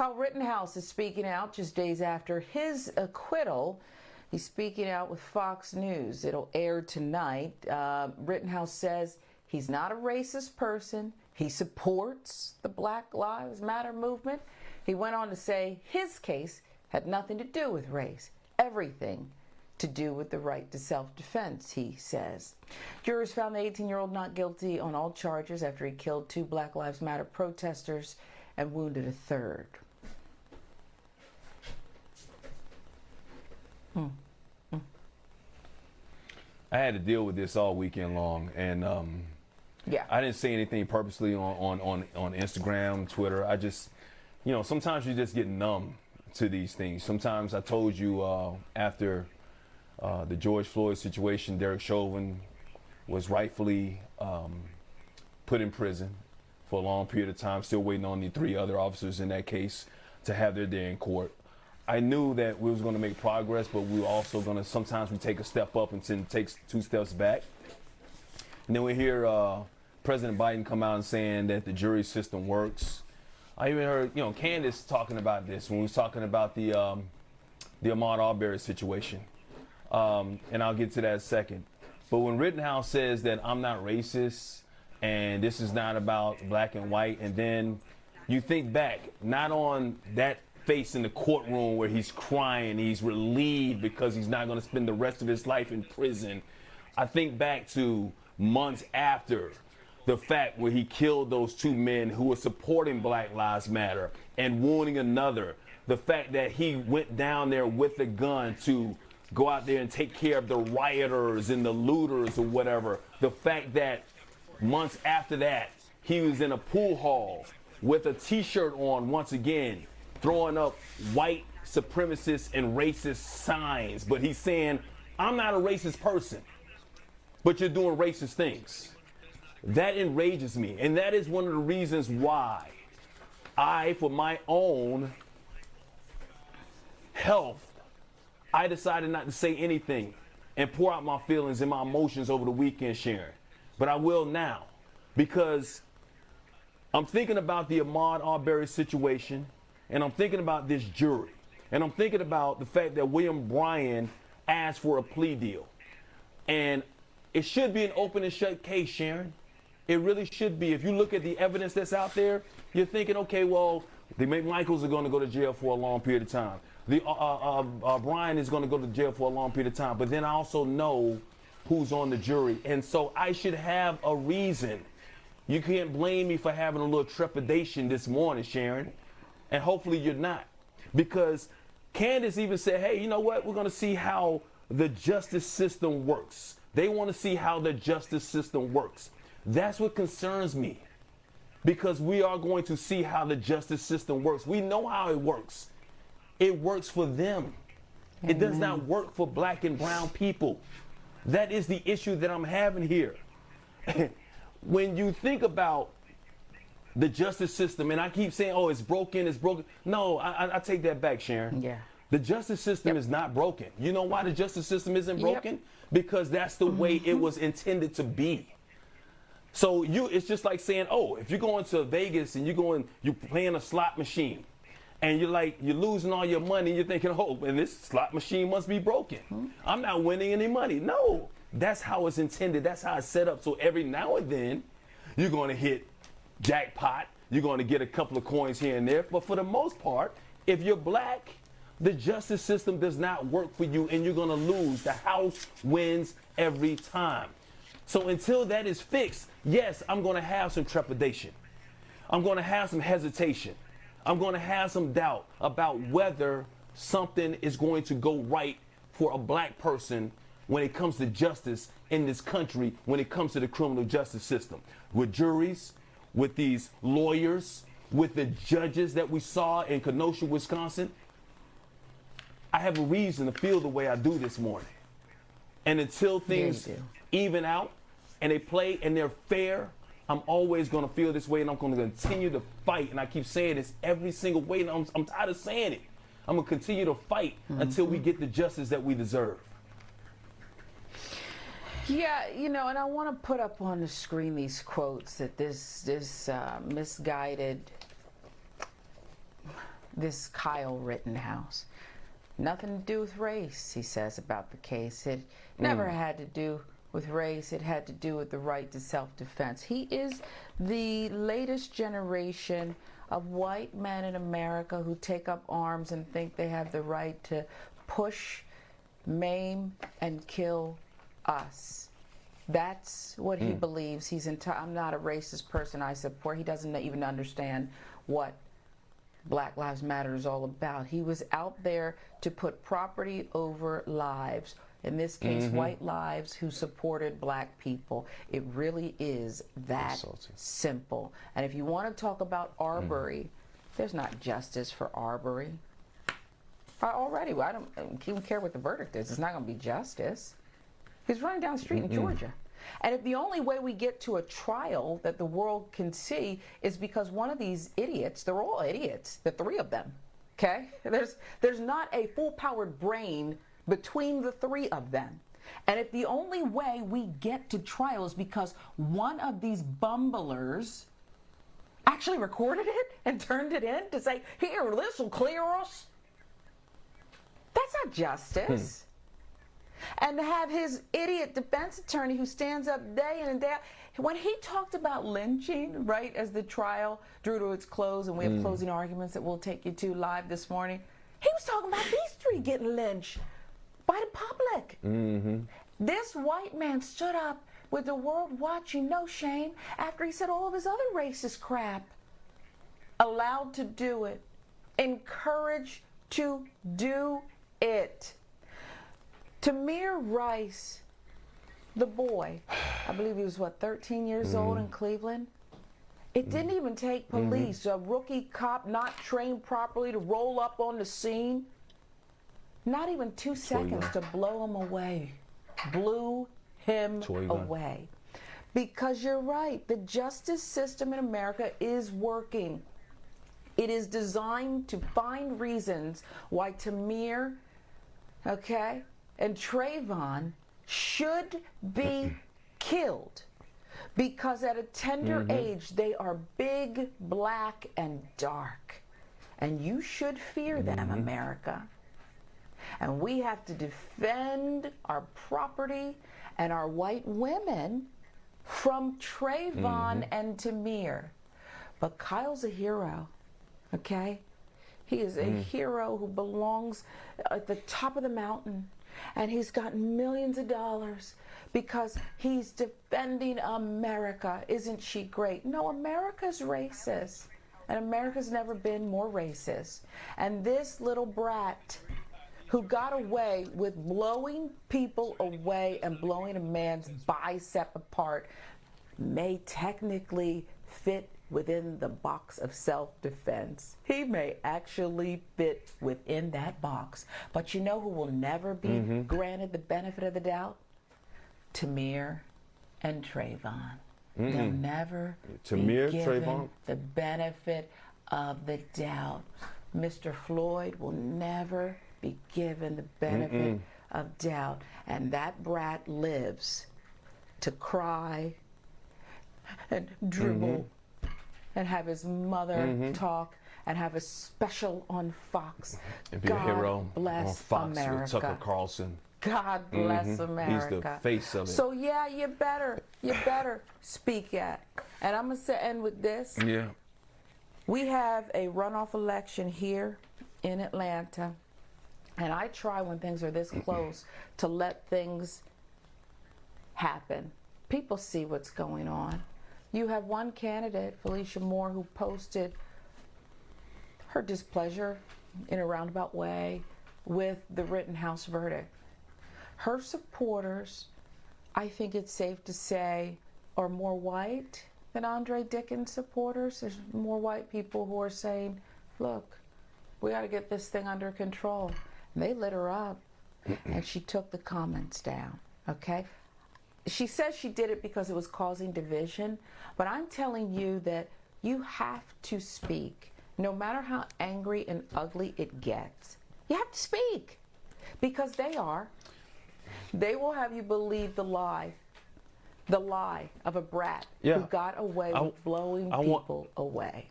Kyle Rittenhouse is speaking out just days after his acquittal. He's speaking out with Fox News. It'll air tonight. Rittenhouse says he's not a racist person. He supports the Black Lives Matter movement. He went on to say his case had nothing to do with race, everything to do with the right to self-defense, he says. Jurors found the 18-year-old not guilty on all charges after he killed 2 Black Lives Matter protesters and wounded a 3rd. I had to deal with this all weekend long, and Yeah. I didn't say anything purposely on Instagram, Twitter. I just, sometimes you just get numb to these things. Sometimes I told you after the George Floyd situation, Derek Chauvin was rightfully put in prison for a long period of time, still waiting on the 3 other officers in that case to have their day in court. I knew that we was going to make progress, but we were also going to, sometimes we take a step up and then take 2 steps back. And then we hear President Biden come out and saying that the jury system works. I even heard, Candace talking about this when we was talking about the Ahmaud Arbery situation. And I'll get to that in a second. But when Rittenhouse says that I'm not racist and this is not about black and white, and then you think back, not on that face in the courtroom where he's crying, he's relieved because he's not going to spend the rest of his life in prison. I think back to months after the fact where he killed those 2 men who were supporting Black Lives Matter and wounding another. The fact that he went down there with a gun to go out there and take care of the rioters and the looters or whatever. The fact that months after that, he was in a pool hall with a t-shirt on once again, throwing up white supremacist and racist signs. But he's saying, I'm not a racist person, but you're doing racist things. That enrages me. And that is one of the reasons why I, for my own health, I decided not to say anything and pour out my feelings and my emotions over the weekend, Sharon. But I will now, because I'm thinking about the Ahmaud Arbery situation, and I'm thinking about this jury, and I'm thinking about the fact that William Bryan asked for a plea deal. And it should be an open and shut case, Sharon. It really should be. If you look at the evidence that's out there, you're thinking, okay, well, the McMichaels are going to go to jail for a long period of time. The Bryan is going to go to jail for a long period of time. But then I also know who's on the jury. And so I should have a reason. You can't blame me for having a little trepidation this morning, Sharon. And hopefully you're not. Because Candace even said, hey, you know what? We're going to see how the justice system works. They want to see how the justice system works. That's what concerns me. Because we are going to see how the justice system works. We know how it works. It works for them. Amen. It does not work for black and brown people. That is the issue that I'm having here. When you think about the justice system, and I keep saying, oh, it's broken, it's broken. No, I take that back, Sharon. Yeah. The justice system is not broken. You know why the justice system isn't broken? Because that's the way it was intended to be. So it's just like saying, oh, if you're going to Vegas and you're playing a slot machine, and you're losing all your money, you're thinking, oh, and this slot machine must be broken. I'm not winning any money. No, that's how it's intended. That's how it's set up. So every now and then, you're going to hit jackpot. You're going to get a couple of coins here and there. But for the most part, if you're black, the justice system does not work for you, and you're going to lose. The house wins every time. So until that is fixed, yes, I'm going to have some trepidation. I'm going to have some hesitation. I'm going to have some doubt about whether something is going to go right for a black person when it comes to justice in this country, when it comes to the criminal justice system. With juries, with these lawyers, with the judges that we saw in Kenosha, Wisconsin, I have a reason to feel the way I do this morning. And until things even out and they play and they're fair, I'm always going to feel this way, and I'm going to continue to fight. And I keep saying this every single way, and I'm tired of saying it. I'm going to continue to fight until we get the justice that we deserve. Yeah, and I want to put up on the screen these quotes that this misguided this Kyle Rittenhouse. Nothing to do with race, he says about the case. It never had to do with race. It had to do with the right to self-defense. He is the latest generation of white men in America who take up arms and think they have the right to push, maim, and kill us. That's what he believes. I'm not a racist person. I support. He doesn't even understand what Black Lives Matter is all about. He was out there to put property over lives. In this case, white lives who supported black people. It really is that simple. And if you want to talk about Arbery, there's not justice for Arbery. Already, I don't even care what the verdict is. It's not going to be justice. He's running down the street in Georgia. And if the only way we get to a trial that the world can see is because one of these idiots, they're all idiots, the three of them, okay? There's not a full-powered brain between the three of them. And if the only way we get to trial is because one of these bumblers actually recorded it and turned it in to say, here, this will clear us, that's not justice. And to have his idiot defense attorney who stands up day in and day out, when he talked about lynching, right, as the trial drew to its close, and we have closing arguments that we'll take you to live this morning, he was talking about these three getting lynched by the public. This white man stood up with the world watching, no shame, after he said all of his other racist crap. Allowed to do it. Encouraged to do it. Tamir Rice, the boy, I believe he was, 13 years old in Cleveland? It didn't even take police, a rookie cop not trained properly to roll up on the scene. Not even 2 seconds to blow him away. Blew him away. Because you're right, the justice system in America is working. It is designed to find reasons why Tamir, okay, and Trayvon should be killed, because at a tender age they are big, black, and dark, and you should fear them, America. And we have to defend our property and our white women from Trayvon and Tamir. But Kyle's a hero, okay? He is a hero who belongs at the top of the mountain. And he's gotten millions of dollars because he's defending America. Isn't she great? No, America's racist. And America's never been more racist. And this little brat who got away with blowing people away and blowing a man's bicep apart may technically fit within the box of self-defense. He may actually fit within that box. But you know who will never be granted the benefit of the doubt? Tamir and Trayvon. They'll never be given the benefit of the doubt. Mr. Floyd will never be given the benefit of doubt. And that brat lives to cry and dribble and have his mother talk and have a special on Fox. And be a hero on Fox America. with Tucker Carlson. God bless America. He's the face of it. So yeah, you better speak at. And I'm gonna end with this. Yeah. We have a runoff election here in Atlanta, and I try when things are this close to let things happen. People see what's going on. You have one candidate, Felicia Moore, who posted her displeasure in a roundabout way with the Rittenhouse verdict. Her supporters, I think it's safe to say, are more white than Andre Dickens supporters. There's more white people who are saying, look, we got to get this thing under control. And they lit her up, and she took the comments down, okay? She says she did it because it was causing division, but I'm telling you that you have to speak. No matter how angry and ugly it gets, you have to speak, because they will have you believe the lie of a brat who got away with blowing people away.